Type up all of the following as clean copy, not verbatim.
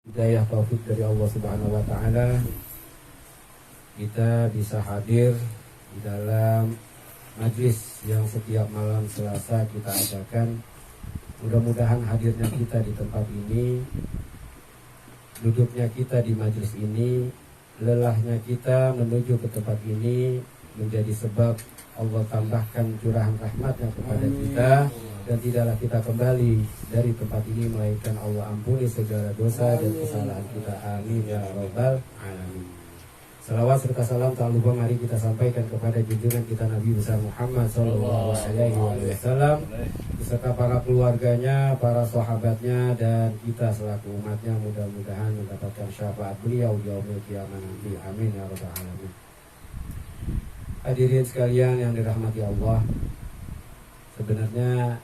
hidayah taufik dari Allah Subhanahu wa taala kita bisa hadir di dalam majlis yang setiap malam Selasa kita adakan. Mudah-mudahan hadirnya kita di tempat ini, duduknya kita di majlis ini, lelahnya kita menuju ke tempat ini menjadi sebab Allah tambahkan curahan rahmatnya kepada kita, dan tidaklah kita kembali dari tempat ini melainkan Allah ampuni segala dosa dan kesalahan kita. Amin ya rabbal alamin. Salawat serta salam tak lupa mari kita sampaikan kepada junjungan kita Nabi besar Muhammad sallallahu alaihi wasallam beserta para keluarganya, para sahabatnya, dan kita selaku umatnya, mudah-mudahan mendapatkan syafaat beliau di yaumil qiyamah nanti. Amin ya rabbal alamin. Hadirin sekalian yang dirahmati Allah, sebenarnya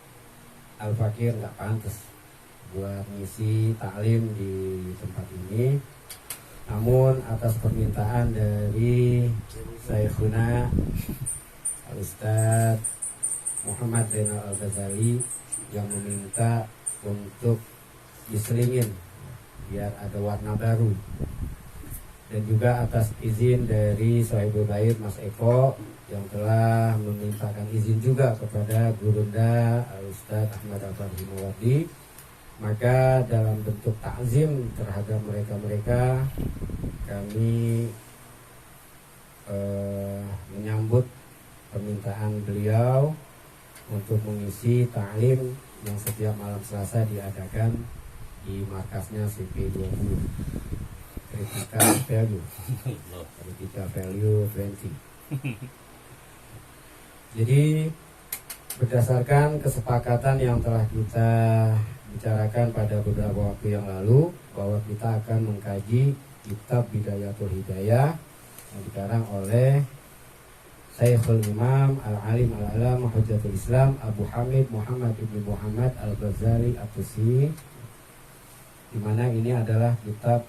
Al-Fakir nggak pantas buat ngisi taklim di tempat ini. Namun atas permintaan dari Syekhuna Al-Ustaz Muhammad Zainal Al-Ghazali yang meminta untuk diselingin biar ada warna baru, dan juga atas izin dari Sohibul Bait Mas Eko yang telah memintakan izin juga kepada Gurunda Al-Ustaz Ahmad Al-Fahimawati, maka dalam bentuk takzim terhadap mereka-mereka kami menyambut permintaan beliau untuk mengisi taklim yang setiap malam Selasa diadakan di markasnya CP20 Critical Value 20. Jadi berdasarkan kesepakatan yang telah kita bicarakan pada beberapa waktu yang lalu, bahwa kita akan mengkaji kitab Bidayatul Hidayah yang dikarang oleh Syekhul Imam Al-Alim Al-Alam Hujjatul Islam Abu Hamid Muhammad ibn Muhammad Al-Ghazali At-Tusi, di mana ini adalah kitab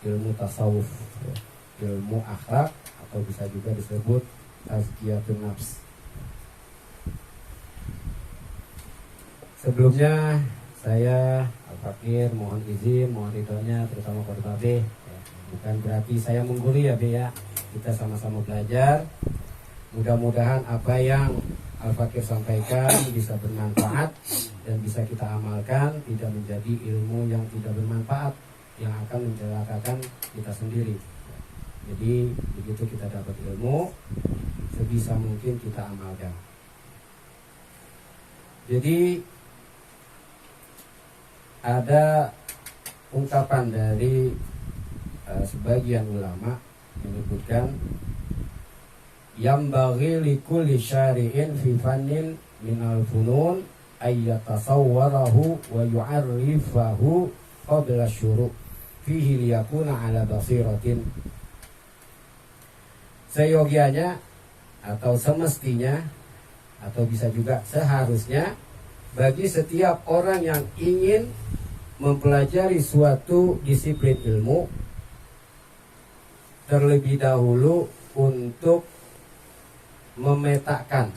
ilmu tasawuf, ilmu akhlak, atau bisa juga disebut tazkiyatun nafs. Sebelumnya saya Al-Fakir mohon izin, mohon ridhonya terutama kepada Babe. Bukan berarti saya menggurui ya Be ya. Kita sama-sama belajar. Mudah-mudahan apa yang Al-Fakir sampaikan bisa bermanfaat dan bisa kita amalkan, tidak menjadi ilmu yang tidak bermanfaat yang akan mencelakakan kita sendiri. Jadi begitu kita dapat ilmu, sebisa mungkin kita amalkan. Jadi ada ungkapan dari sebagian ulama menyebutkan yambaghi likulli syari'in fi fannin minal funun ayyatasawwarahu wa yu'arrifahu qabla syuru' fihi liyakuna ala basiratin. Seyogianya atau semestinya atau bisa juga seharusnya bagi setiap orang yang ingin mempelajari suatu disiplin ilmu, terlebih dahulu untuk memetakan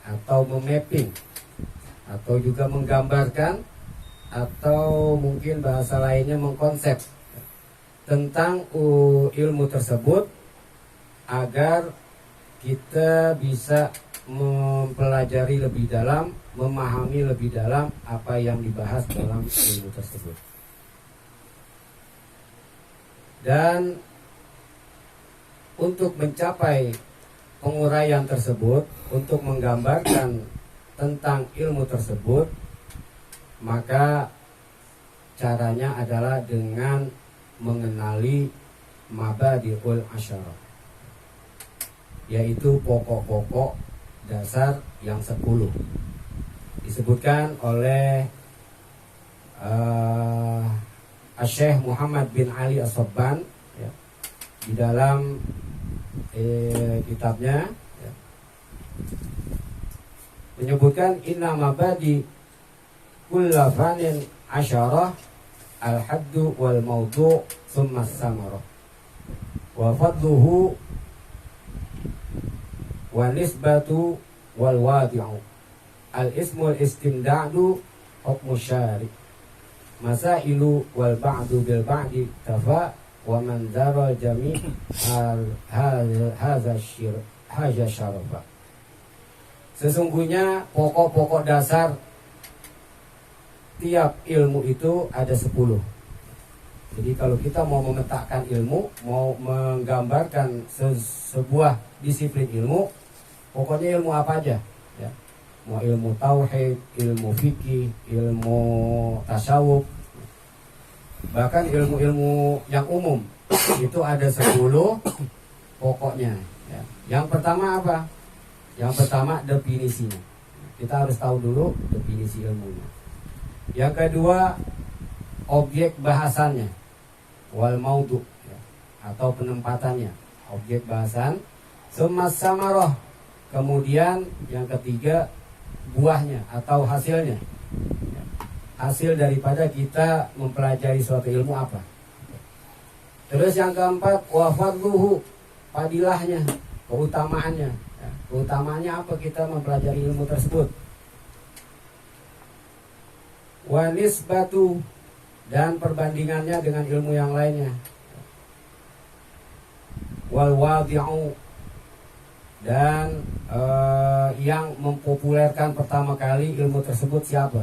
atau memapping atau juga menggambarkan atau mungkin bahasa lainnya mengkonsep tentang ilmu tersebut agar kita bisa mempelajari lebih dalam, memahami lebih dalam apa yang dibahas dalam ilmu tersebut. Dan untuk mencapai penguraian tersebut, untuk menggambarkan tentang ilmu tersebut, maka caranya adalah dengan mengenali mabadi'ul asyarah, yaitu pokok-pokok dasar yang 10 disebutkan oleh Syekh Muhammad bin Ali As-Sabban ya, di dalam kitabnya ya, menyebutkan inna mabadi kulla fanin asyarah al-haddu wal mawdu' thumma samarah wa fadluhu wa nisbatu wal wadi'u al ismul istimda'du hukmu syari masailu wal ba'du bil ba'di tafa wa man daral jami' haza syarafa. Sesungguhnya pokok-pokok dasar tiap ilmu itu ada 10. Jadi kalau kita mau memetakkan ilmu, mau menggambarkan sebuah disiplin ilmu, pokoknya ilmu apa aja ya. Mau ilmu tauhid, ilmu fikih, ilmu tasawuf, bahkan ilmu-ilmu yang umum itu ada 10 pokoknya ya. Yang pertama apa? Yang pertama definisinya. Kita harus tahu dulu definisi ilmunya. Yang kedua objek bahasannya, wal maudu ya, atau penempatannya, objek bahasan. Semasamarah. Kemudian yang ketiga buahnya atau hasilnya, hasil daripada kita mempelajari suatu ilmu apa. Terus yang keempat wafadluhu, padilahnya, keutamaannya ya. Keutamaannya apa kita mempelajari ilmu tersebut. Wanisbatu, dan perbandingannya dengan ilmu yang lainnya. Wal wadi'u, dan yang mempopulerkan pertama kali ilmu tersebut siapa?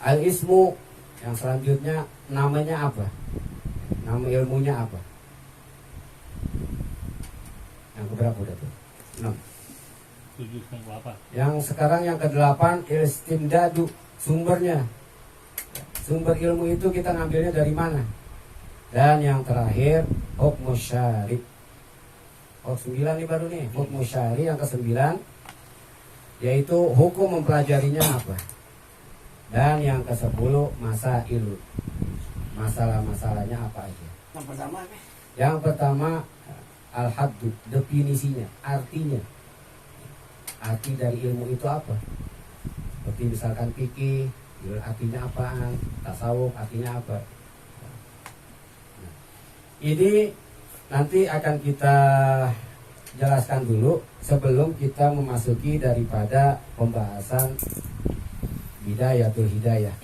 Al ismu, yang selanjutnya namanya apa? Nama ilmunya apa? Yang keberapa udah tuh? 6. Yang sekarang yang ke-8 istimdadu, sumbernya. Sumber ilmu itu kita ngambilnya dari mana? Dan yang terakhir hukmu syari'. 9 nih baru nih, hukmu syari' yang ke-9, yaitu hukum mempelajarinya apa. Dan yang ke-10 masailu, masalah-masalahnya apa aja. Yang pertama al-haddu, definisinya, artinya. Arti dari ilmu itu apa? Seperti misalkan fikih, artinya apaan? Tasawuf artinya apa? Nah, ini nanti akan kita jelaskan dulu sebelum kita memasuki daripada pembahasan Bidayatul Hidayah.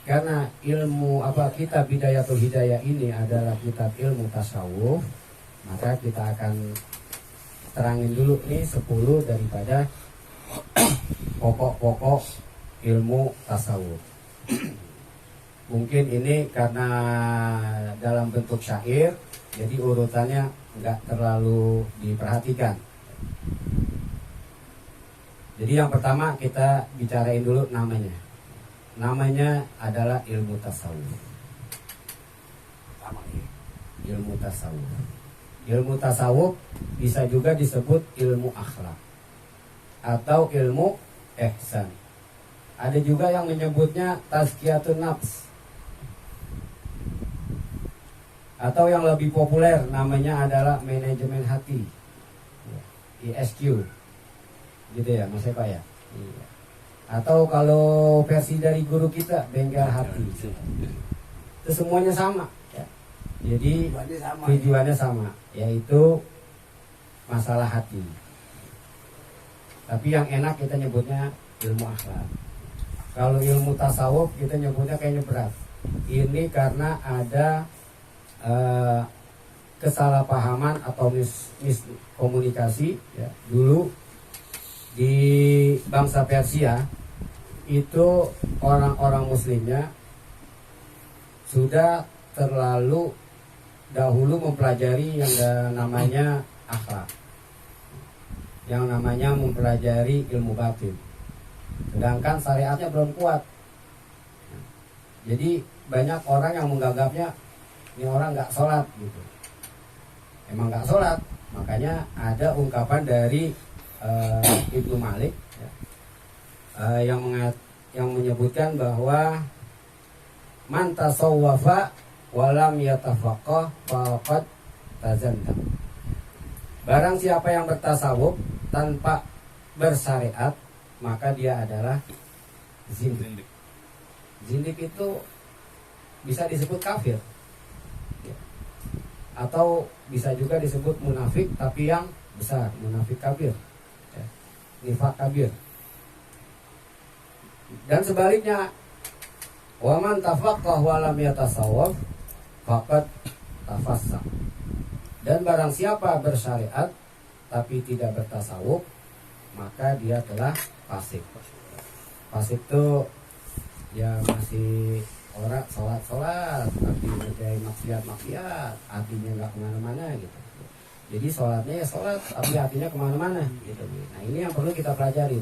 Karena ilmu kitab Bidayatul Hidayah ini adalah kitab ilmu tasawuf, maka kita akan terangin dulu nih 10 daripada pokok-pokok ilmu tasawuf. Mungkin ini karena dalam bentuk syair, jadi urutannya nggak terlalu diperhatikan. Jadi yang pertama kita bicarain dulu namanya. Namanya adalah ilmu tasawuf. Ilmu tasawuf. Ilmu tasawuf bisa juga disebut ilmu akhlak atau ilmu ihsan. Ada juga yang menyebutnya tazkiyatun nafs, atau yang lebih populer namanya adalah manajemen hati, ISQ, gitu ya Mas Eka ya. Iya. Atau kalau versi dari guru kita bengkel hati, itu semuanya sama ya. Jadi tujuannya sama, yaitu masalah hati. Tapi yang enak kita nyebutnya ilmu akhlak. Kalau ilmu tasawuf kita nyebutnya kayaknya berat. Ini karena ada kesalahpahaman atau miskomunikasi ya. Dulu di bangsa Persia itu orang-orang muslimnya sudah terlalu dahulu mempelajari yang namanya akhlak, yang namanya mempelajari ilmu batin, sedangkan syariatnya belum kuat. Jadi banyak orang yang menganggapnya ini orang nggak sholat gitu. Emang nggak sholat, makanya ada ungkapan dari Ibnu Malik ya, yang menyebutkan bahwa man tasawwafa walam yatafaqah faqad tazandam. Barang siapa yang bertasawuf tanpa bersyariat, maka dia adalah zindik. Zindik itu bisa disebut kafir ya. Atau bisa juga disebut munafik, tapi yang besar, munafik kabir ya. Nifak kabir. Dan sebaliknya, Wa man tafaqqah wa lam yatasawwaf faqad tafassaq. Dan barang siapa bersyariat tapi tidak bertasawuf, maka dia telah fasik. Fasik itu ya masih orang sholat tapi ngerjain maksiat artinya nggak kemana-mana gitu. Jadi sholatnya ya sholat tapi hatinya kemana-mana gitu. Nah ini yang perlu kita pelajari.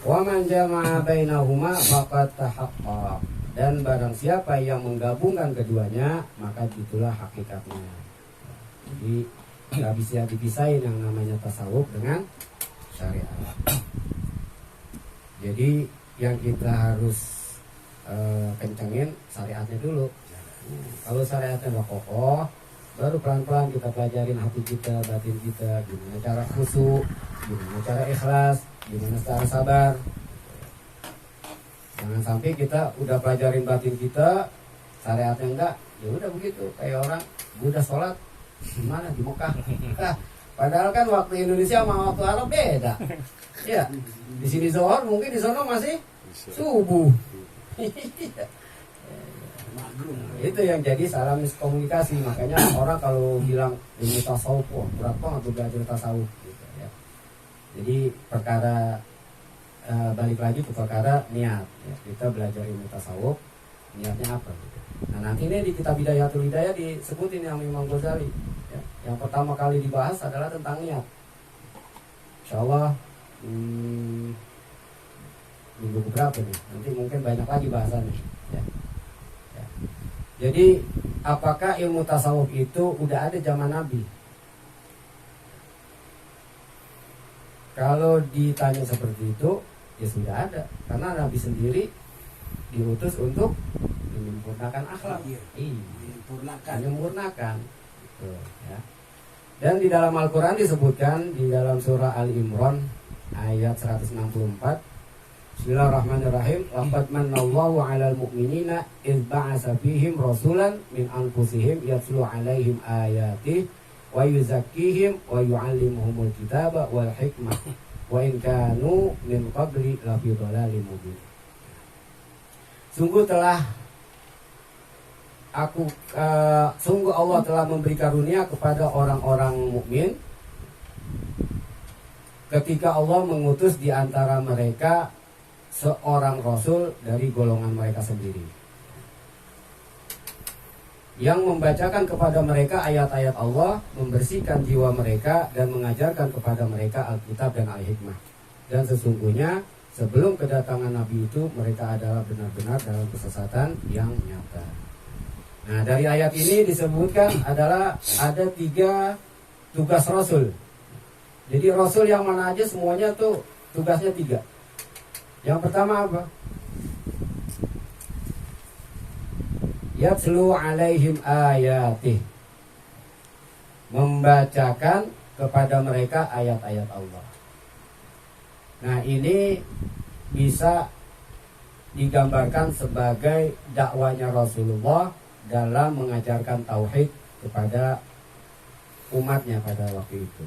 Wa man jama'a bainahuma faqad tahaqqaq. Dan barang siapa yang menggabungkan keduanya, maka itulah hakikatnya. Jadi nggak bisa dipisahin yang namanya tasawuf dengan syariat. Jadi yang kita harus kencengin syariatnya dulu. Kalau syariatnya nggak kokoh, baru pelan-pelan kita pelajarin hati kita, batin kita, gimana cara khusyuk, gimana cara ikhlas, gimana cara sabar. Jangan sampai kita udah pelajarin batin kita, syariatnya enggak, ya udah begitu. Kayak orang udah sholat gimana di Mekah. Padahal kan waktu Indonesia sama waktu Arab beda. Ya, di sini zuhur, mungkin di sana masih subuh. Itu yang jadi salah miskomunikasi. Makanya orang kalau bilang ilmu tasawuf, wah berat banget belajar tasawuf gitu, ya. Jadi perkara balik lagi ke perkara niat ya. Kita belajar ilmu tasawuf, niatnya apa gitu. Nah nanti ini di kitab Bidayatul Hidayah disebutin yang Imam Ghazali ya. Yang pertama kali dibahas adalah tentang niat. Insyaallah minggu berapa nih? Nanti mungkin banyak lagi bahasannya ya. Ya. Jadi apakah ilmu tasawuf itu udah ada zaman Nabi? Kalau ditanya seperti itu, ya sudah ada. Karena Nabi sendiri diutus untuk menyempurnakan akhlak. Menyempurnakan. Gitu, ya. Dan di dalam Al-Quran disebutkan di dalam surah Al-Imran ayat 164. Bismillahirrahmanirrahim. Laqad manallahu 'alal mu'minina idz ba'atsa fihim rasulan min anfusihim yatlu 'alaihim ayatihi wa yuzakkihim wa yu'allimuhumul kitaba wal hikmah wa in kanu min qabli lafi dhalalin mubin. Sungguh Allah telah memberi karunia kepada orang-orang mukmin ketika Allah mengutus di antara mereka seorang rasul dari golongan mereka sendiri yang membacakan kepada mereka ayat-ayat Allah, membersihkan jiwa mereka dan mengajarkan kepada mereka Alkitab dan Al-Hikmah. Dan sesungguhnya sebelum kedatangan Nabi itu mereka adalah benar-benar dalam kesesatan yang nyata. Nah dari ayat ini disebutkan adalah ada 3 tugas Rasul. Jadi Rasul yang mana aja semuanya tuh tugasnya 3. Yang pertama apa? Yatlu alaihim ayatih. Membacakan kepada mereka ayat-ayat Allah. Nah ini bisa digambarkan sebagai dakwanya Rasulullah dalam mengajarkan tauhid kepada umatnya pada waktu itu.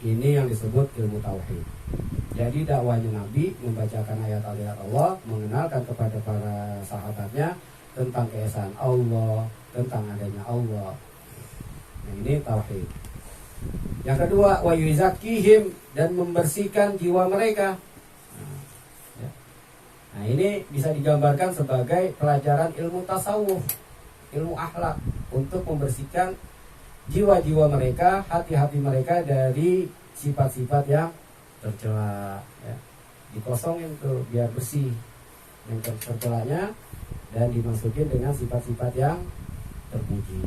Ini yang disebut ilmu tauhid. Jadi dakwanya Nabi membacakan ayat-ayat Allah, mengenalkan kepada para sahabatnya tentang keesaan Allah, tentang adanya Allah. Nah, ini tauhid. Yang kedua, wa yuzakkihim, dan membersihkan jiwa mereka. Nah, ini bisa digambarkan sebagai pelajaran ilmu tasawuf, ilmu akhlak, untuk membersihkan jiwa-jiwa mereka, hati-hati mereka dari sifat-sifat yang tercela, ya. Dikosongin tuh biar bersih yang tercelanya dan dimasukin dengan sifat-sifat yang terpuji.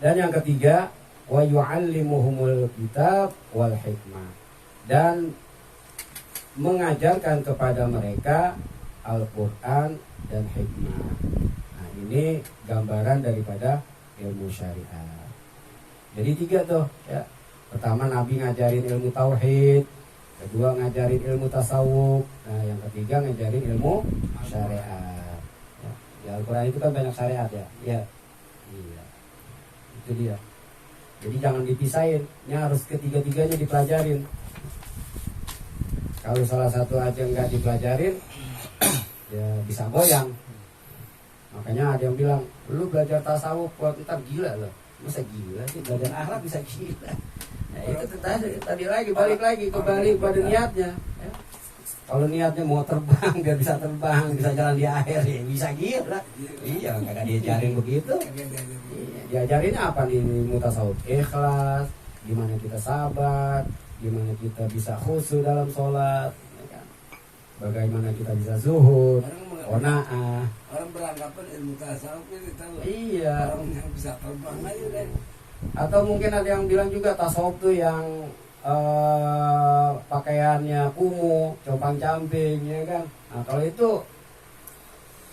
Dan yang ketiga, wa yu'allimuhumul kitab wal hikmah, dan mengajarkan kepada mereka Al-Quran dan hikmah. Nah ini gambaran daripada ilmu syariat. Jadi 3 tuh ya. Pertama Nabi ngajarin ilmu tauhid, kedua ngajarin ilmu tasawuf, nah yang ketiga ngajarin ilmu syariat. Ya, di Al-Quran itu kan banyak syariat ya. Ya. Iya. Itu dia. Jadi jangan dipisahin, ini harus ketiga-tiganya dipelajarin. Kalau salah satu aja nggak dipelajarin, ya bisa goyang. Makanya ada yang bilang, lu belajar tasawuf kuat ntar gila loh. Masa gila sih, belajar akhlak bisa gila. Nah itu tadi lagi, balik lagi kembali pada niatnya ya. Kalau niatnya mau terbang, biar bisa terbang, bisa jalan di air, ya bisa gila. Iya, kagak diajarin begitu. Iya, diajarinnya apa nih mutasawuf? Ikhlas, gimana kita sabar, gimana kita bisa khusyuk dalam sholat, ya kan? Bagaimana kita bisa zuhud, qanaah. Orang beranggapan ilmu tasawuf ini tahu. Iya. Orang yang bisa terbang aja deh. Atau mungkin ada yang bilang juga tasawuf tuh yang pakaiannya kumuh, compang-camping, ya kan? Nah kalau itu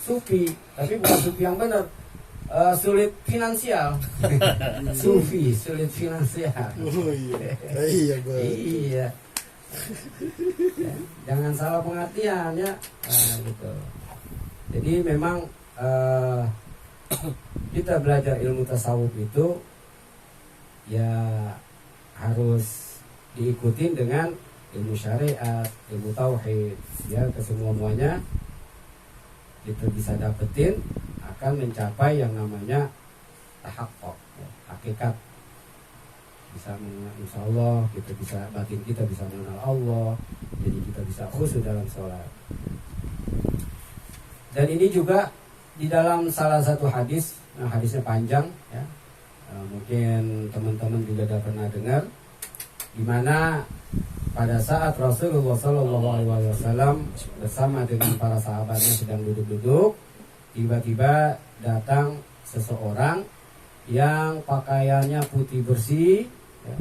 sufi, tapi bukan sufi yang benar. Sulit finansial. Sufi sulit finansial. Oh iya. Iya, Bang. Iya. Ya, jangan salah pengertian ya. Nah, gitu. Jadi memang kita belajar ilmu tasawuf itu ya harus diikutin dengan ilmu syariat, ilmu tauhid, ya kesemuanya kita bisa dapetin akan mencapai yang namanya tahaqquk, ya, hakikat. Bisa mengenal, insya Allah kita bisa, batin kita bisa mengenal Allah, jadi kita bisa khusyuk dalam sholat. Dan ini juga di dalam salah satu hadis, nah hadisnya panjang ya, mungkin teman-teman juga sudah pernah dengar, di mana pada saat Rasulullah SAW bersama dengan para sahabatnya sedang duduk-duduk, tiba-tiba datang seseorang yang pakaiannya putih bersih ya,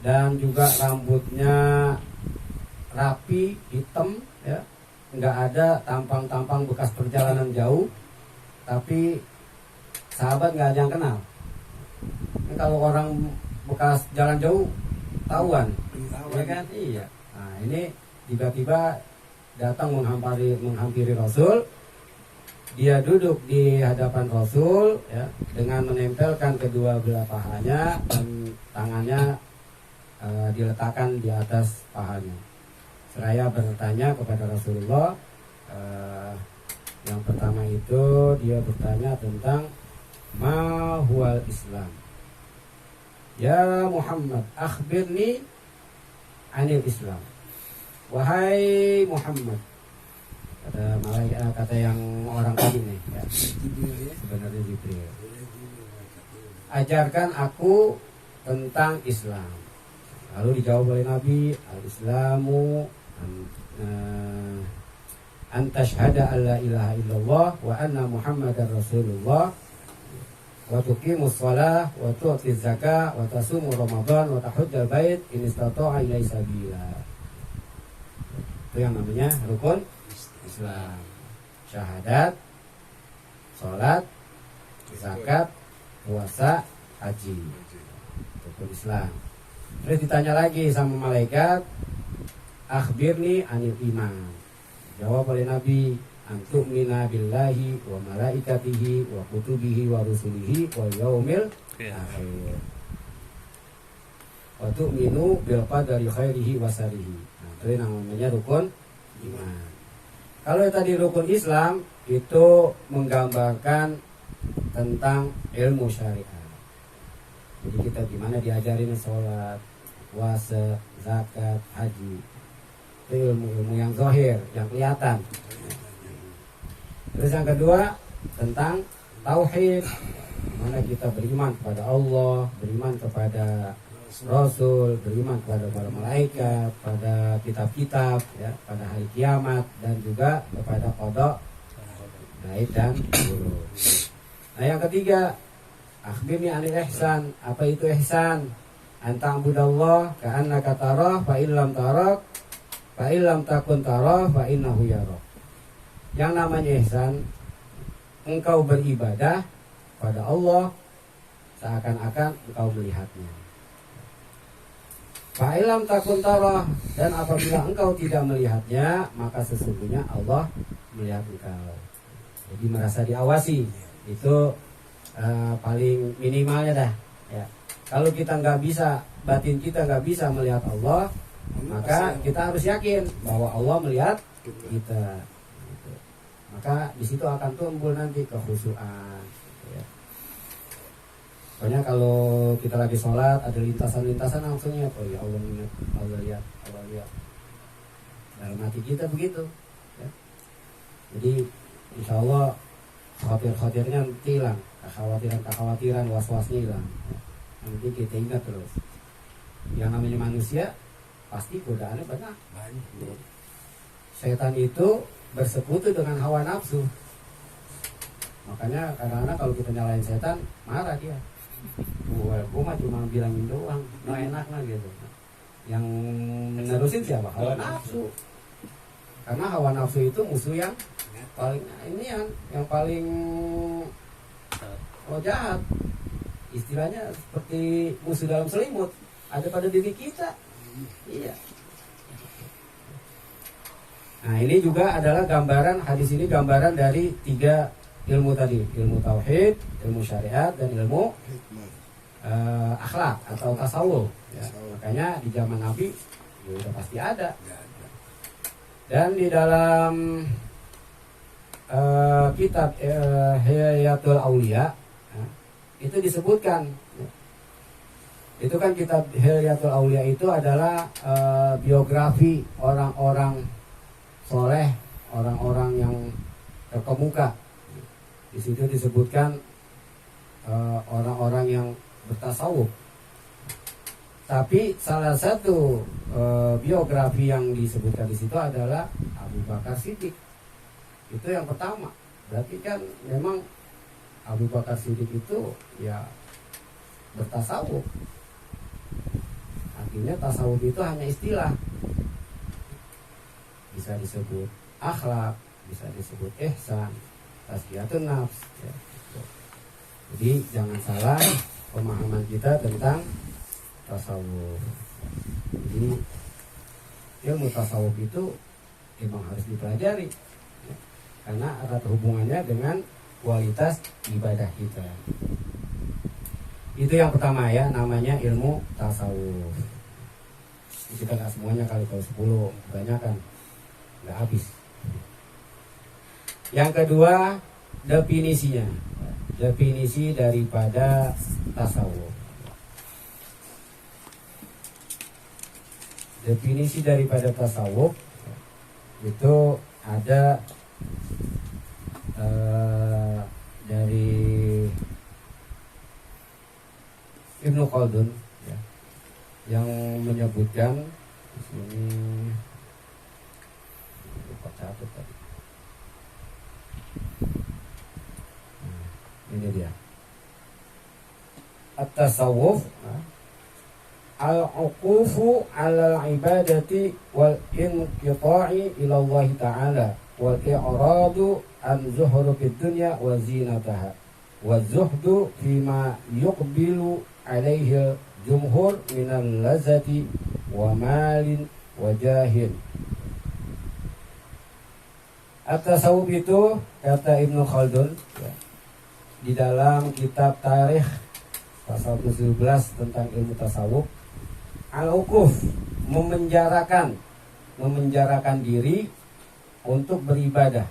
dan juga rambutnya rapi, hitam ya, nggak ada tampang-tampang bekas perjalanan jauh, tapi sahabat nggak ada yang kenal. Ini kalau orang bekas jalan jauh tahuan, ya kan? Iya. Nah ini tiba-tiba datang menghampiri Rasul. Dia duduk di hadapan Rasul ya, dengan menempelkan kedua belah pahanya dan tangannya diletakkan di atas pahanya. Seraya bertanya kepada Rasulullah. Yang pertama itu dia bertanya tentang ma huwal Islam. Ya Muhammad, akhbirni anil Islam. Wahai Muhammad, kata malaikat, kata yang orang tadi nih ya, sebenarnya Jibril, ajarkan aku tentang Islam. Lalu dijawab oleh Nabi, al-Islamu antashhada alla ilaha illallah wa anna muhammadar rasulullah wa tuqimus shalah wa tu'tiz zakah wa tasumu ramadan wa tahujjal bait in istata'a ilaihi sabila. Itu yang namanya rukun Islam. Syahadat, sholat, zakat, puasa, haji. Rukun Islam. Terus ditanya lagi sama malaikat, akhbirni anil iman. Jawab oleh Nabi, antu'mina billahi wa malaikatihi wa kutubihi wa rusulihi wa yaumil akhir. Wa tu'minu bil qadari khairihi wa syarrihi. Nah, itu namanya rukun iman. Kalau tadi rukun Islam itu menggambarkan tentang ilmu syariat. Jadi kita gimana diajarin sholat, puasa, zakat, haji. Itu ilmu-ilmu yang zahir, yang kelihatan. Terus yang kedua tentang tauhid, mana kita beriman kepada Allah, beriman kepada Rasul, beriman kepada para malaikat, pada kitab-kitab, ya, pada hari kiamat, dan juga kepada qada, gaib dan buruk. Nah yang ketiga, akhbirni anil ihsan. Apa itu ihsan? Anta'budallah ka'annaka tarah fa illam tarak fa illam takun tarah fa innahu yarak. Yang namanya ihsan, engkau beribadah pada Allah seakan-akan engkau melihatnya. Fa illam takun tarah, dan apabila engkau tidak melihatnya, maka sesungguhnya Allah melihat engkau. Jadi merasa diawasi, itu paling minimalnya dah. Ya. Kalau kita nggak bisa, batin kita nggak bisa melihat Allah, Maka kita harus yakin bahwa Allah melihat kita. Gitu. Maka di situ akan tumbuh nanti kekhusyuan. Gitu ya. Pokoknya kalau kita lagi sholat ada lintasan-lintasan langsungnya, oh ya Allah ingat, Allah lihat, Allah lihat. Dalam hati kita begitu. Ya. Jadi insya Allah khawatir-khawatirnya nanti hilang, kekhawatiran-kekhawatiran, was-wasnya hilang. Ya. Nanti kita ingat terus. Yang namanya manusia pasti godaannya banyak. Setan itu bersekutu dengan hawa nafsu. Makanya kadang-kadang kalau kita nyalain setan marah dia. Gue mah cuma bilangin doang, no enak lah gitu. Yang menerusin siapa? Hawa nafsu. Karena hawa nafsu itu musuh yang paling ini yang paling jahat. Istilahnya seperti musuh dalam selimut, ada pada diri kita. Iya. Nah ini juga adalah gambaran, hadis ini gambaran dari 3 ilmu tadi, ilmu tauhid, ilmu syariat, dan ilmu akhlak atau tasawuf. Ya. Makanya di zaman Nabi ya udah pasti ada. Dan di dalam kitab Hidayatul Aulia itu disebutkan. Itu kan kitab Hidayatul Aulia itu adalah biografi orang-orang soleh, orang-orang yang terkemuka. Di situ disebutkan orang-orang yang bertasawuf. Tapi salah satu biografi yang disebutkan di situ adalah Abu Bakar Siddiq. Itu yang pertama. Berarti kan memang Abu Bakar Siddiq itu ya bertasawuf. Artinya tasawuf itu hanya istilah. Bisa disebut akhlak, bisa disebut ihsan, tazkiyatun nafs ya. Jadi jangan salah pemahaman kita tentang tasawuf. Jadi ilmu tasawuf itu memang harus dipelajari ya. Karena erat hubungannya dengan kualitas ibadah kita. Itu yang pertama ya, namanya ilmu tasawuf. Kita nggak semuanya kali, kalau 10 kebanyakan nggak habis. Yang kedua, definisinya. Definisi daripada tasawuf. Definisi daripada tasawuf itu ada dari Ibnu Khaldun ya, yang menyebutkan di sini, lupa catat tadi. Ini dia. At-tasawuf al-uqufu 'ala al-ibadati wal inqita'i ila Allah ta'ala wal i'radu an zuhurufid dunya wa zinataha wa zuhdu fima yuqbilu 'alaihi jumhur minal lazati wa malin wa jahin. At-tasawuf itu kata Ibnu Khaldun ya, di dalam kitab Tarikh pasal 17 tentang ilmu tasawuf, al-uquf memenjarakan diri untuk beribadah,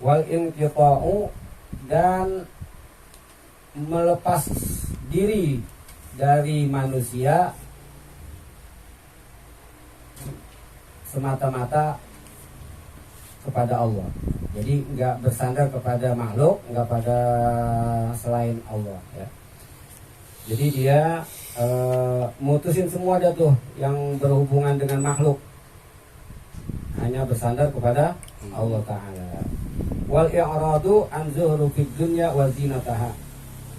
wal inqita'u dan melepas diri dari manusia semata-mata kepada Allah. Jadi nggak bersandar kepada makhluk, nggak pada selain Allah ya. Jadi dia mutusin semua dah tuh yang berhubungan dengan makhluk, hanya bersandar kepada Allah Ta'ala. Wal i'radu an zuhrufid dunya wa zinataha,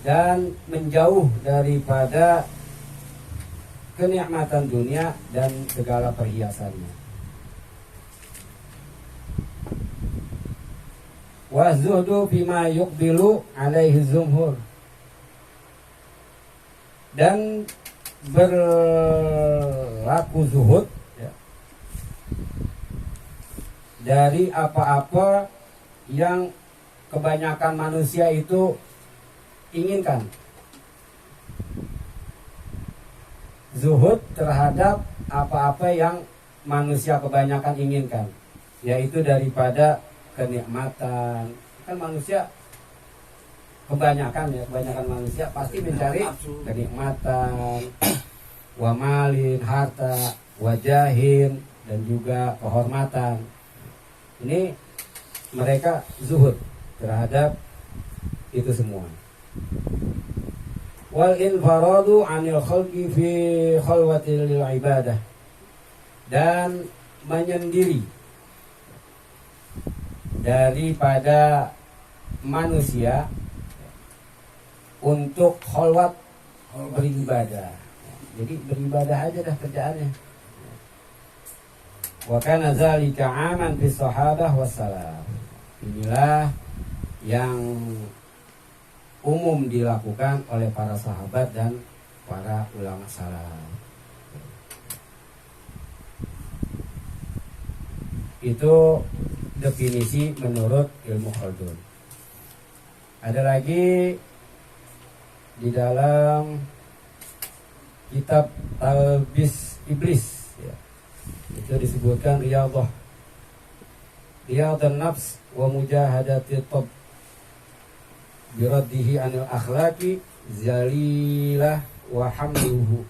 dan menjauh daripada kenikmatan dunia dan segala perhiasannya. Wa zuhdu bima yuqbilu alaihi zumhur, dan berlaku zuhud ya, dari apa-apa yang kebanyakan manusia itu inginkan. zuhud terhadap apa-apa yang manusia kebanyakan inginkan, yaitu daripada kenikmatan. Kan manusia kebanyakan manusia pasti mencari kenikmatan, wamalin, harta, wajahin, dan juga kehormatan. Ini mereka zuhud terhadap itu semua. Wal infaradu 'anil khalqi fi khalwatil ibadah, dan menyendiri daripada manusia untuk khalwat beribadah. Jadi beribadah aja dah kerjaannya. Wa kana zalika 'aman fi sahabah wassalam. Inilah yang umum dilakukan oleh para sahabat dan para ulama salaf. Itu definisi menurut ilmu Khaldun. Ada lagi di dalam kitab Talbis Iblis, ya, itu disebutkan riyadhah nafs wa mujahadati tab biraddihi anil akhlaqi zalilah wa hamluhu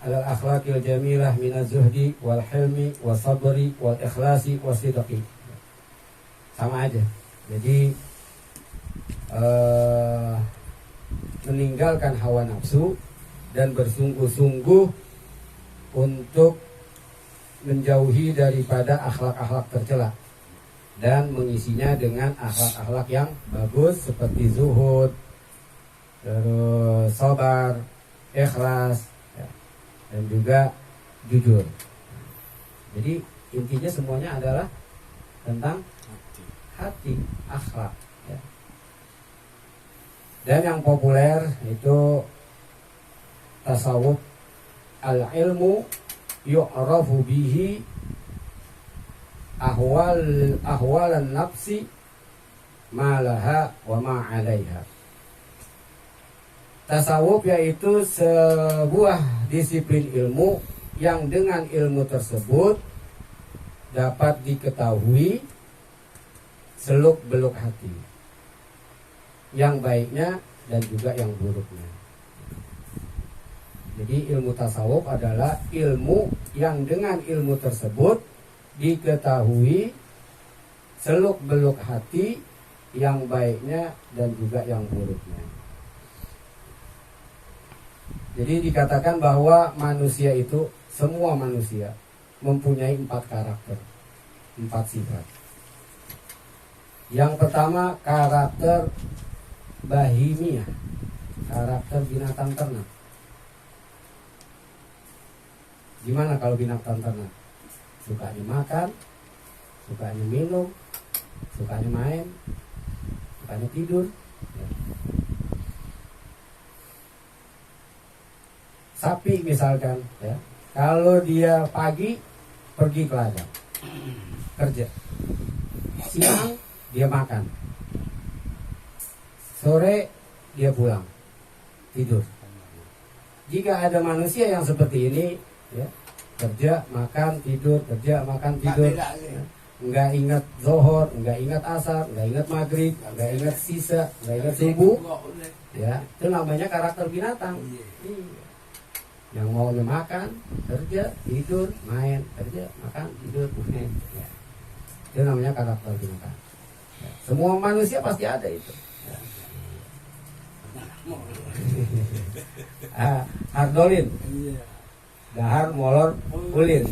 alal akhlaqil jamilah minaz zuhdi wal hilmi was sabri wal ikhlasi was sidqi. Sama aja. Jadi meninggalkan hawa nafsu dan bersungguh-sungguh untuk menjauhi daripada akhlak-akhlak tercela dan mengisinya dengan akhlak-akhlak yang bagus seperti zuhud, terus sabar, ikhlas, ya, dan juga jujur. Jadi intinya semuanya adalah tentang hati, akhlak, ya. Dan yang populer itu tasawuf al-ilmu yu'rafu bihi ahwalan nafsi ma laha wa ma 'alaiha. Tasawuf yaitu sebuah disiplin ilmu yang dengan ilmu tersebut dapat diketahui seluk-beluk hati, yang baiknya dan juga yang buruknya. Jadi ilmu tasawuf adalah ilmu yang dengan ilmu tersebut diketahui seluk-beluk hati, yang baiknya dan juga yang buruknya. Jadi dikatakan bahwa manusia itu, semua manusia mempunyai 4 karakter, 4 sifat. Yang pertama karakter bahimiyah, karakter binatang ternak. Gimana kalau binatang ternak? Sukanya makan, sukanya minum, sukanya main, sukanya tidur, ya. Sapi misalkan, ya, kalau dia pagi pergi ke ladang kerja, siang dia makan, sore dia pulang tidur. Jika ada manusia yang seperti ini, ya, kerja makan tidur, kerja makan tidur, ya, nggak ingat zuhur, nggak ingat asar, nggak ingat maghrib, nggak ingat sisa, nggak ingat subuh, ya, itu namanya karakter binatang. Iya. Yang maunya makan, kerja, tidur, main, kerja, makan, tidur, main, ya. Itu namanya karakter binatang, ya. Semua manusia pasti ada itu, ya. Hardolin, dahar, molor, ulin.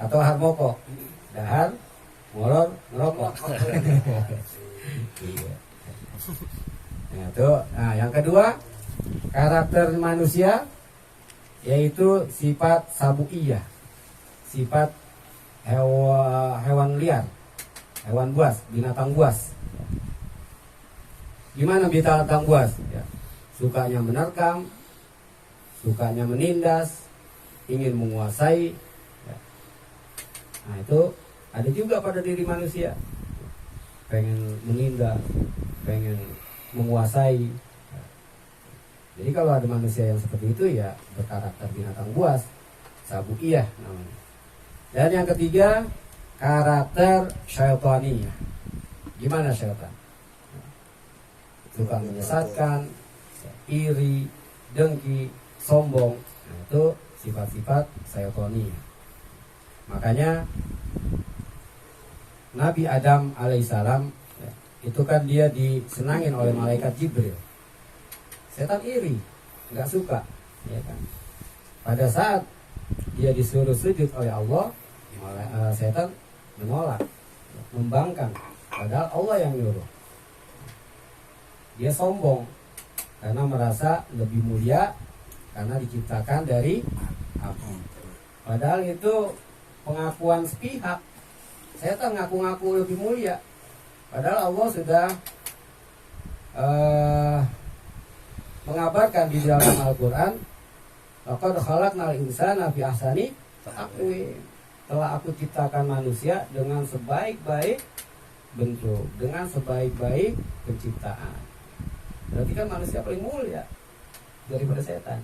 Atau harmoko, dahar, molor, ngerokok. Iya. Nah, yang kedua karakter manusia yaitu sifat sabuiyah, sifat hewan liar, hewan buas, binatang buas. Gimana binatang buas? Ya, sukanya menerkam, sukanya menindas, ingin menguasai, ya. Nah, itu ada juga pada diri manusia, pengen menindas, pengen menguasai. Jadi kalau ada manusia yang seperti itu ya berkarakter binatang buas, sabuiyah namanya. Dan yang ketiga, karakter syaitaniyah. Gimana syaitan? Suka menyesatkan, iri, dengki, sombong. Nah, itu sifat-sifat syaitaniyah. Makanya Nabi Adam alaihissalam ya, itu kan dia disenangin oleh malaikat Jibril. Setan iri, nggak suka, ya kan. Pada saat dia disuruh sujud oleh Allah, setan menolak, membangkang. Padahal Allah yang nyuruh. Dia sombong karena merasa lebih mulia karena diciptakan dari api. Padahal itu pengakuan sepihak. Setan ngaku-ngaku lebih mulia. Padahal Allah sudah mengabarkan di dalam Al-Quran, laqad khalaqnal insana fi ahsani taqwim. Telah aku ciptakan manusia dengan sebaik-baik bentuk, dengan sebaik-baik penciptaan. Berarti kan manusia paling mulia daripada setan.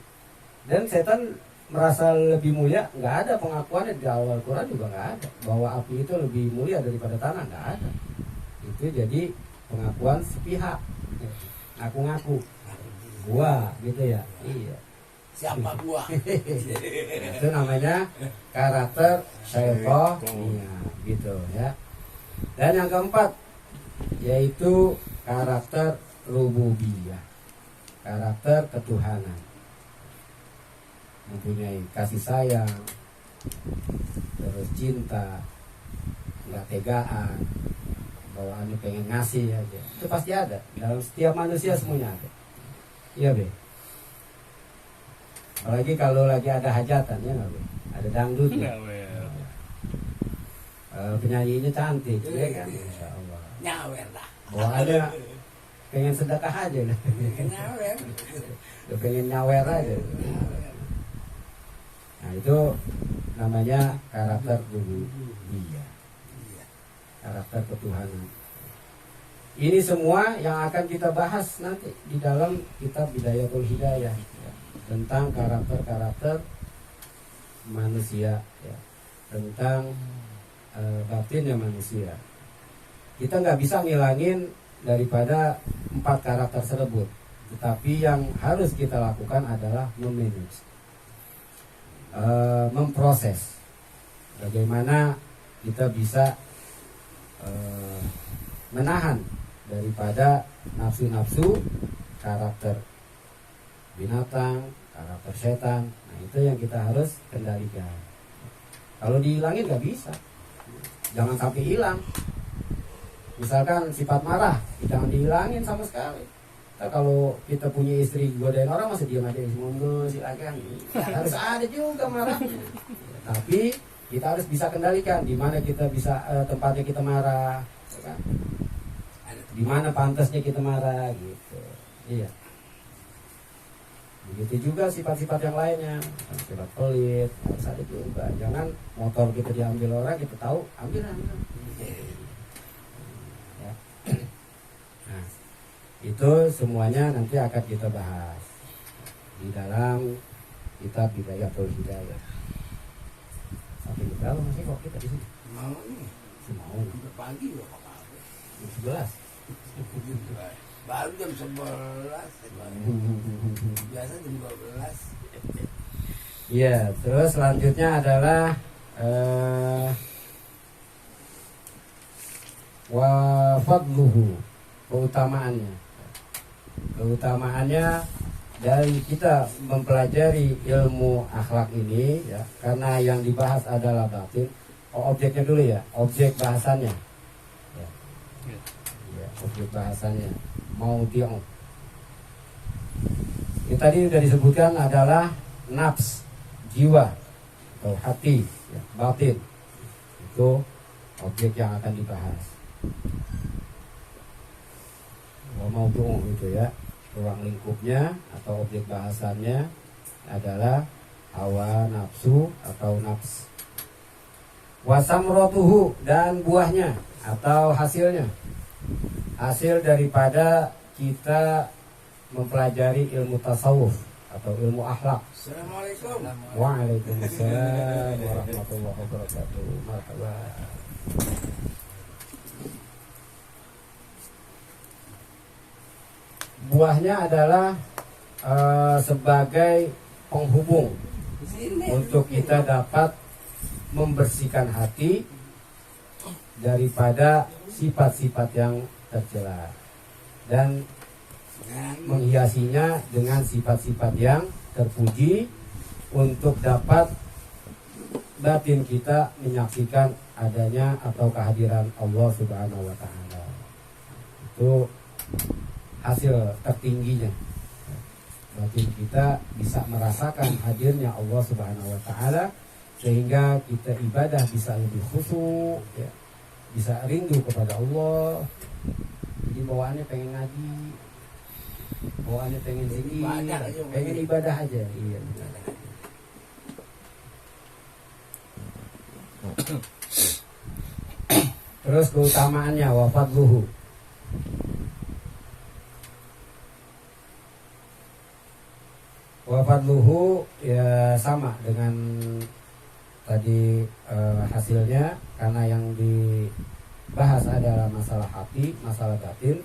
Dan setan merasa lebih mulia, nggak ada pengakuannya di awal Al-Quran juga nggak ada bahwa api itu lebih mulia daripada tanah, nggak ada. Itu jadi pengakuan sepihak, ngaku-ngaku gua gitu ya. Iya. Siapa gua? Itu namanya karakter syaitan, iya, gitu ya. Dan yang keempat yaitu karakter rububiyah, karakter ketuhanan. Mempunyai kasih sayang, terus cinta, nggak tegaan, bawaannya pengen ngasih aja. Itu pasti ada dalam setiap manusia, semuanya ada. Iya be. Apalagi kalau lagi ada hajatan ya nggak be, ada dangdutnya. Penyanyinya cantik, ya kan? Insya Allah. Nyawer lah. Bawaannya pengen sedekah aja, Nyawer. udah pengen nyawer aja. Nah itu namanya karakter rububiyah, karakter ketuhanan. Ini semua yang akan kita bahas nanti di dalam kitab Bidayatul Hidayah ya, tentang karakter-karakter manusia ya, tentang batinnya manusia. Kita nggak bisa ngilangin daripada 4 karakter tersebut, tetapi yang harus kita lakukan adalah memanage, memproses bagaimana kita bisa menahan daripada nafsu-nafsu karakter binatang, karakter setan. Nah itu yang kita harus kendalikan. Kalau dihilangin nggak bisa, jangan sampai hilang. Misalkan sifat marah, jangan dihilangin sama sekali. Nah, kalau kita punya istri godain orang masih diam aja, monggo silakan. Harus ada juga marahnya. Tapi kita harus bisa kendalikan di mana kita bisa tempatnya kita marah, ya kan? Di mana pantasnya kita marah gitu. Iya. Begitu juga sifat-sifat yang lainnya, sifat pelit harus ada juga. Jangan motor kita diambil orang, kita tahu ambil. Ya. Nah, itu semuanya nanti akan kita bahas di dalam kitab Bidayatul Hidayah. Sampai berapa masih kok kita di sini? Mau nih. Mau. Udah pagi loh apa-apa. 11. Baru jam 11. Biasa jam 12. Iya, terus selanjutnya adalah wa fadluhu, keutamaannya. Keutamaannya dari kita mempelajari ilmu akhlak ini ya, karena yang dibahas adalah batin. Objeknya dulu ya, objek bahasannya. Ya. Ya, objek bahasannya mau tiong. Ini tadi sudah disebutkan adalah nafs, jiwa atau hati, ya, batin. Itu objek yang akan dibahas. Mau tiong itu ya, ruang lingkupnya atau objek bahasannya adalah hawa nafsu atau nafs. Wasamrotuhu, dan buahnya atau hasilnya, hasil daripada kita mempelajari ilmu tasawuf atau ilmu akhlak. Assalamualaikum. Waalaikumsalam warahmatullahi wabarakatuh. Marhaba. Buahnya adalah sebagai penghubung untuk kita dapat membersihkan hati daripada sifat-sifat yang tercela dan menghiasinya dengan sifat-sifat yang terpuji untuk dapat batin kita menyaksikan adanya atau kehadiran Allah Subhanahu wa taala. Itu hasil tertingginya. Batin kita bisa merasakan hadirnya Allah Subhanahu wa taala sehingga kita ibadah bisa lebih khusyuk ya. Bisa rindu kepada Allah. Jadi bawaannya pengen ngaji, bawaannya pengen zikir, pengen ibadah aja. Iya. Terus keutamaannya wafat luhu. Wafat luhu ya sama dengan tadi hasilnya, karena yang dibahas adalah masalah hati, masalah batin,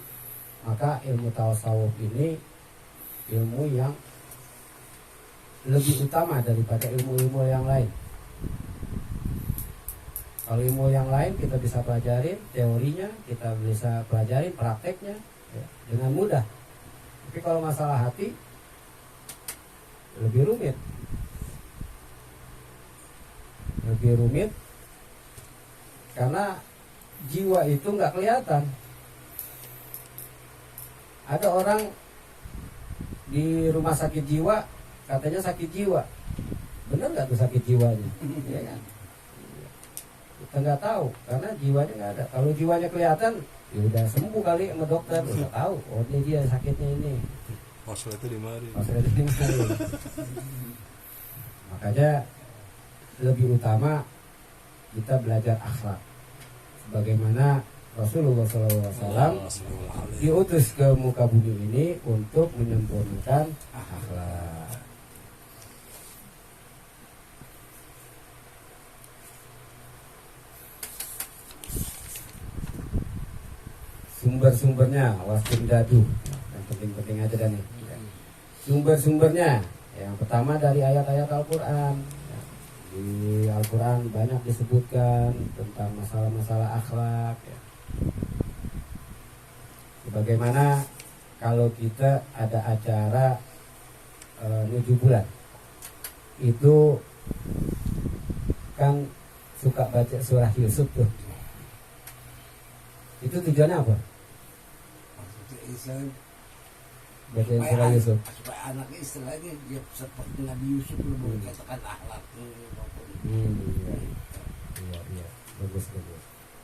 maka ilmu tasawuf ini ilmu yang lebih utama daripada ilmu-ilmu yang lain. Kalau ilmu yang lain kita bisa pelajarin teorinya, kita bisa pelajarin prakteknya ya, dengan mudah. Tapi kalau masalah hati lebih rumit. Lebih rumit karena jiwa itu nggak kelihatan. Ada orang di rumah sakit jiwa katanya sakit jiwa, benar nggak tuh sakit jiwanya? Ya kan? Kita nggak tahu karena jiwanya nggak ada. Kalau jiwanya kelihatan, ya udah sembuh kali sama dokter, udah tahu. Oh ini dia sakitnya ini. Masalah itu di mari. Makanya lebih utama kita belajar akhlak. Sebagaimana Rasulullah SAW diutus ke muka bumi ini untuk menyempurnakan akhlak. Sumber-sumbernya wastimdadu. Yang penting-penting aja dah nih. Sumber-sumbernya yang pertama dari ayat-ayat Al-Quran. Di Al-Quran banyak disebutkan tentang masalah-masalah akhlak ya. Bagaimana kalau kita ada acara 7 bulan itu kan suka baca surah Yusuf tuh. Itu tujuannya apa? Baca surah Yusuf supaya anaknya istilahnya dia seperti Nabi Yusuf belum katakan akhlak. Iya, bagus.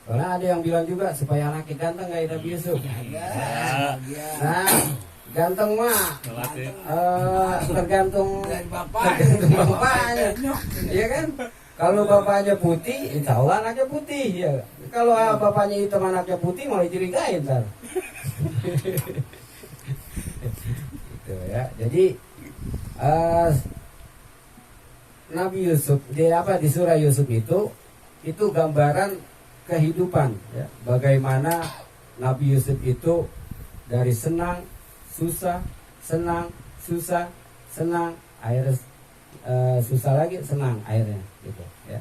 Karena ada yang bilang juga supaya anaknya ganteng kayak Nabi Yusuf. Nah, ganteng mah tergantung bapaknya. Iya kan? Kalau bapaknya putih, insya Allah anaknya putih. Ya. Kalau bapaknya hitam anaknya putih, malah dicurigain ntar. Gitu ya. Jadi Nabi Yusuf di surah Yusuf itu gambaran kehidupan ya. Bagaimana Nabi Yusuf itu dari senang, susah, senang, susah, senang, akhirnya susah lagi, senang akhirnya gitu ya.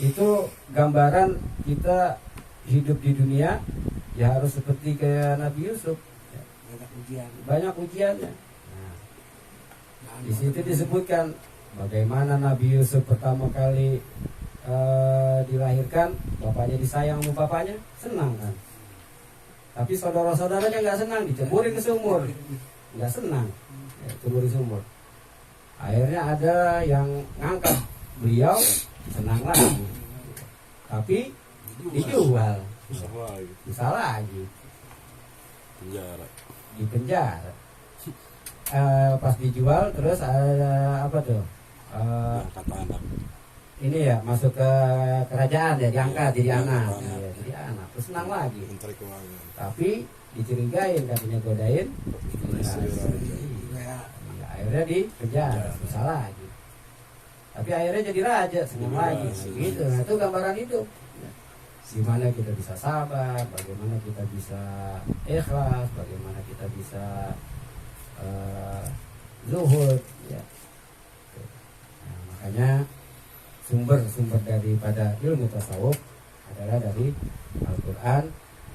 Itu gambaran kita hidup di dunia ya harus seperti kayak Nabi Yusuf ya. Banyak ujiannya. Di situ disebutkan bagaimana Nabi Yusuf pertama kali dilahirkan, bapaknya disayang sama bapaknya, senang kan. Tapi saudara-saudaranya nggak senang, diceburin ke sumur, nggak senang, ya, cemburi sumur. Akhirnya ada yang ngangkat beliau, senang lagi. Tapi dijual, bisa lagi, di penjara. Pas dijual terus ada apa tuh? Ini ya masuk ke kerajaan ya, diangkat jadi anak. Ya, jadi anak. terus senang lagi. Menteri Keuangan. Tapi dicurigain katanya godain Istri raja. Ya, ya, akhirnya dikejar, bisa lagi. Tapi akhirnya jadi raja, senang lagi. Nah, gitu. Nah, itu gambaran hidup. Gimana kita bisa sabar, bagaimana kita bisa ikhlas, bagaimana kita bisa zuhud, ya. Nah, makanya sumber-sumber daripada ilmu tasawuf adalah dari Al-Quran,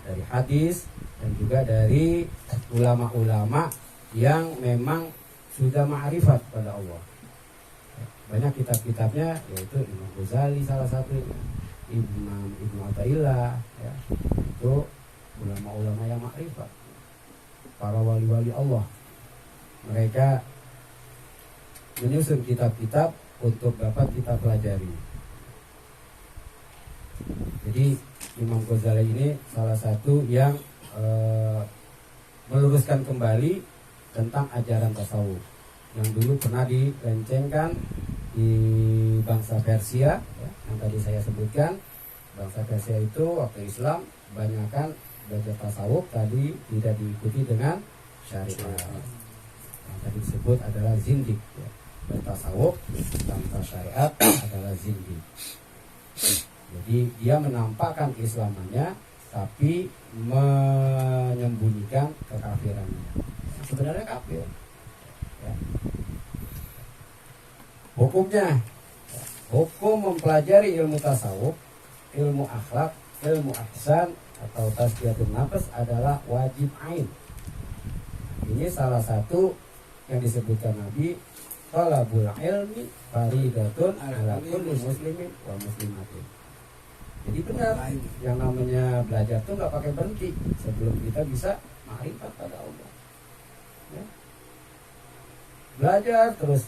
dari hadis, dan juga dari ulama-ulama yang memang sudah ma'rifat pada Allah. Banyak kitab-kitabnya, yaitu Imam Ghazali salah satunya, Ibnu Athaillah, ya. Itu ulama-ulama yang ma'rifat, para wali-wali Allah. Mereka menyusun kitab-kitab untuk dapat kita pelajari. Jadi Imam Ghazali ini salah satu yang meluruskan kembali tentang ajaran tasawuf yang dulu pernah dilencengkan di bangsa Persia, ya, yang tadi saya sebutkan. Bangsa Persia itu waktu Islam kebanyakan belajar tasawuf tadi tidak diikuti dengan syariat. Yang tadi disebut adalah zindik, ya. Bertasawuf tanpa syariat adalah zindik. Jadi dia menampakkan keislamannya tapi menyembunyikan kekafirannya. Sebenarnya kafir. Ya. Hukumnya, hukum mempelajari ilmu tasawuf, ilmu akhlak, ilmu ihsan atau tazkiyatun nafs adalah wajib ain. Ini salah satu yang disebutkan Nabi, talabul ilmi faridatun ala kulli muslimin wa muslimatin. Jadi benar, yang namanya belajar tuh nggak pakai berhenti sebelum kita bisa ma'rifat pada Allah. Ya. Belajar terus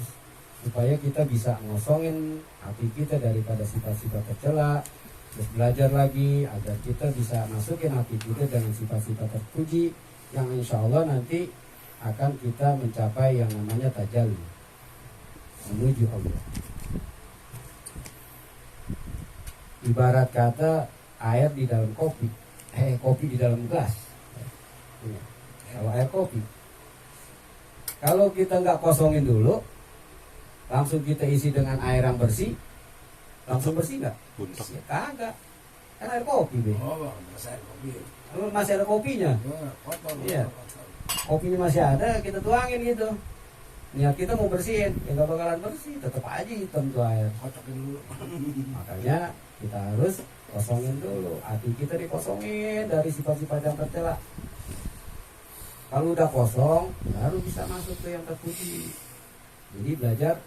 supaya kita bisa ngosongin hati kita daripada sifat-sifat tercela. Terus belajar lagi agar kita bisa masukin hati kita dengan sifat-sifat terpuji yang insya Allah nanti akan kita mencapai yang namanya tajalli, menuju Allah. Ibarat kata air di dalam kopi, kopi di dalam gelas. Ya. Kalau air kopi, kalau kita nggak kosongin dulu, langsung kita isi dengan air yang bersih, langsung bersih nggak? Buntok. Ya kagak, kan air kopi be. oh, saya kopi. Masih ada kopinya. Kotor. Iya. Kopinya masih ada, kita tuangin gitu. Niat kita mau bersihin, ya nggak bakalan bersih, tetap aja hitam tuh air. Kocokin dulu. Makanya kita harus kosongin dulu, hati kita dikosongin dari sifat-sifat yang tercela. Kalau udah kosong, baru bisa masuk ke yang terpuji. Jadi belajar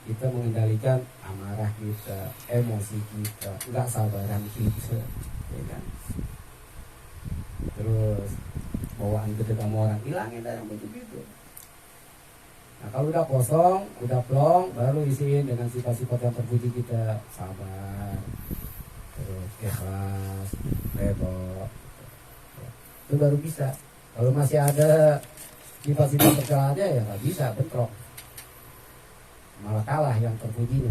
kita mengendalikan amarah kita, emosi kita, nggak sabaran kita, ya kan? Terus bawaan kita sama orang hilangin dari yang begitu. Nah kalau udah kosong, udah plong, baru isiin dengan sifat-sifat yang terpuji kita, sabar, terus ikhlas, ridho. Itu baru bisa. Kalau masih ada sifat-sifat tercelanya ya nggak bisa, bentrok. Malah kalah yang terpujinya.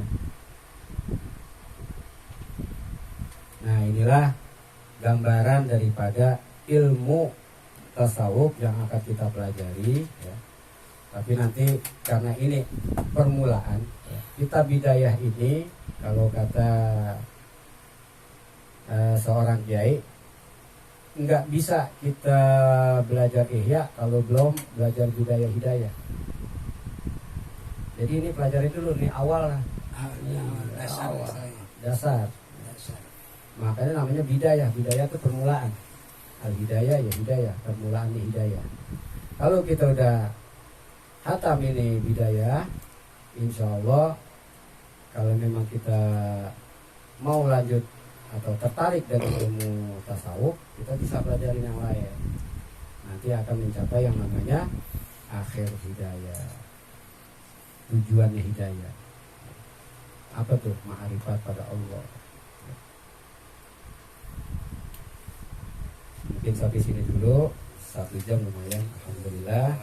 Nah inilah gambaran daripada ilmu tasawuf yang akan kita pelajari, ya. Tapi nanti karena ini permulaan, ya, kita bidayah ini kalau kata seorang kiai, nggak bisa kita belajar ihya kalau belum belajar bidayah hidayah. Jadi ini pelajari dulu nih awal lah. Dasar. Dasar. Makanya namanya bidayah. Bidayah itu permulaan. Al hidayah ya hidayah, permulaan hidayah. Kalau kita udah hatam ini bidayah, insya Allah kalau memang kita mau lanjut atau tertarik dengan ilmu tasawuf, kita bisa pelajari yang lain. Nanti akan mencapai yang namanya akhir hidayah. Tujuannya hidayah. Apa tuh? Ma'rifat pada Allah. Mungkin sampai sini dulu, 1 jam lumayan, alhamdulillah.